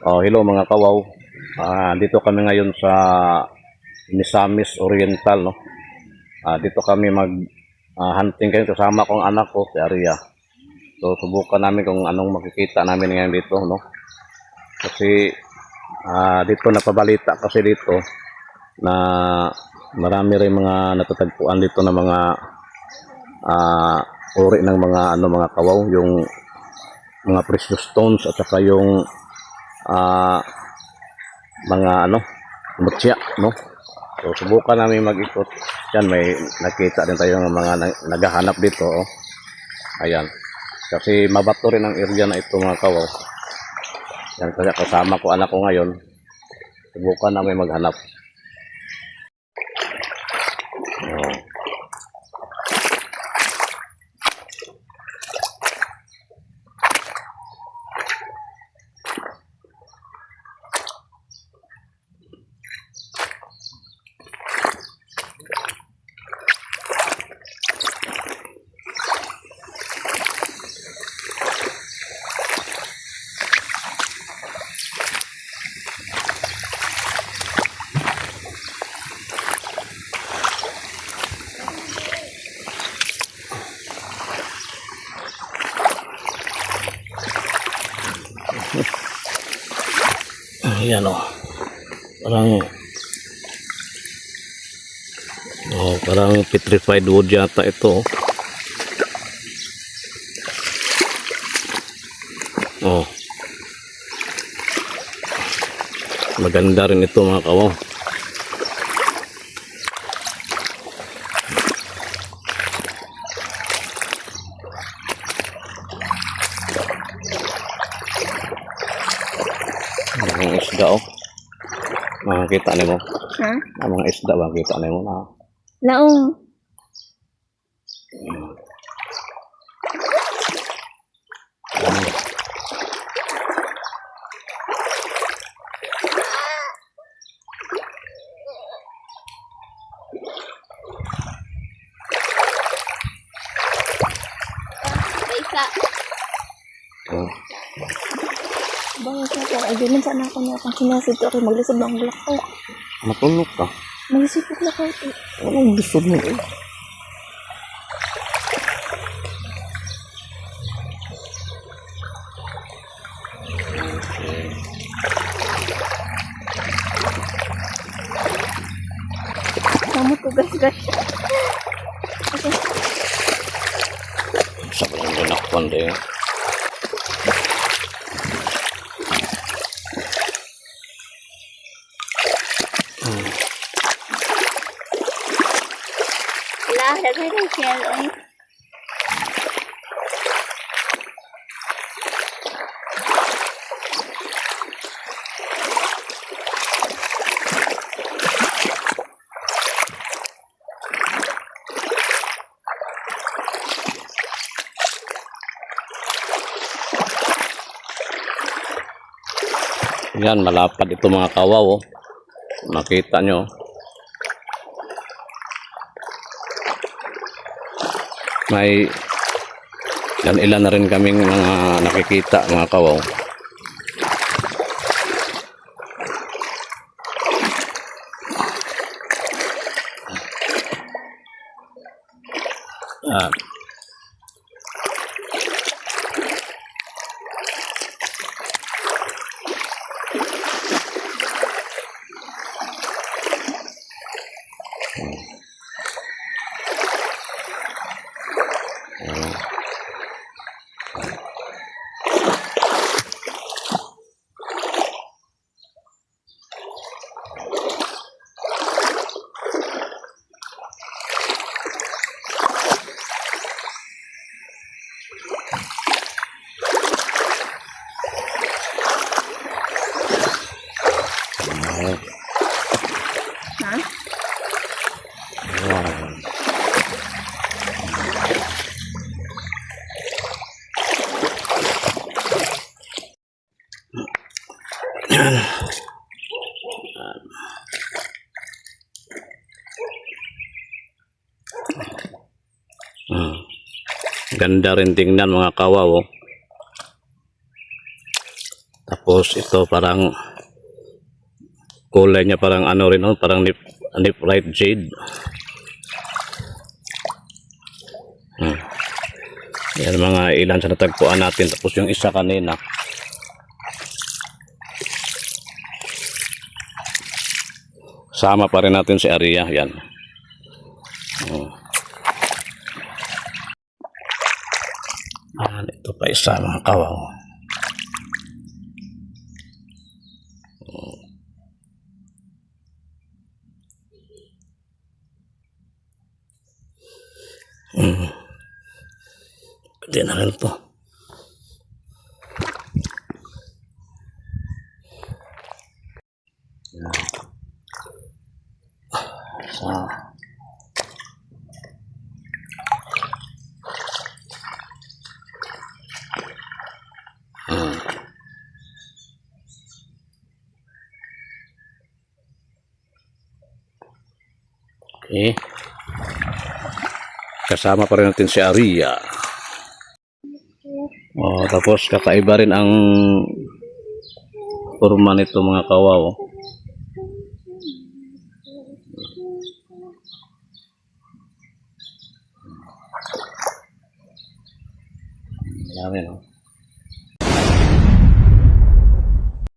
Oh, hello mga kawaw. Dito kami ngayon sa Misamis Oriental, no. Dito kami mag hunting kayo kasama kong anak ko, si Aria. So subukan namin kung anong makikita namin ngayon dito, no. Kasi dito napabalita kasi dito na marami rin mga natatagpuan dito na mga uri ng mga mga kawaw, yung mga precious stones at saka yung mga mutya, no. So subukan namin mag-ikot. Yan, may nakita din tayo ng mga naghahanap dito, oh. Ayan. Kasi mabato rin ang area na ito mga kawaw. Yan, kaya kasama ko anak ko ngayon. Subukan namin maghanap. Oh. Ayan, oh. Parang petrified wood yata ito, oh. Oh. Maganda rin ito mga kawaw. Mga isda, oh. Makakita nimo. Ha? Mga isda makakita nimo na. Laong. Isa. Oh. Bawal ka ko. Ay, di man sana ako na akong sinasid ko. Maglisod lang bulak ko. Matulog ka. Maglisod lang ko. Anong gusto mo, eh? Kamu tugas guys. Sabi ng ganakpan din. Lah, lagay ng shell oil. Yan, malapad ito mga kawaw, oh. Makita nyo. May ilan na rin kaming mga nakikita mga kawaw. Ha? Ganda rin tingnan mga kawaw, oh. Tapos ito parang kulay niya parang ano rin, no? Parang nip-right jade. Yan mga ilan sa natagpuan natin. Tapos yung isa kanina. Sama pa rin natin si Aria. Yan. Ito pa isa mga kawaw. Pwede na rin to. Okay. Kasama pa rin natin si Aria. Oh, tapos kakaiba rin ang forma nito mga kawaw. Dami, no?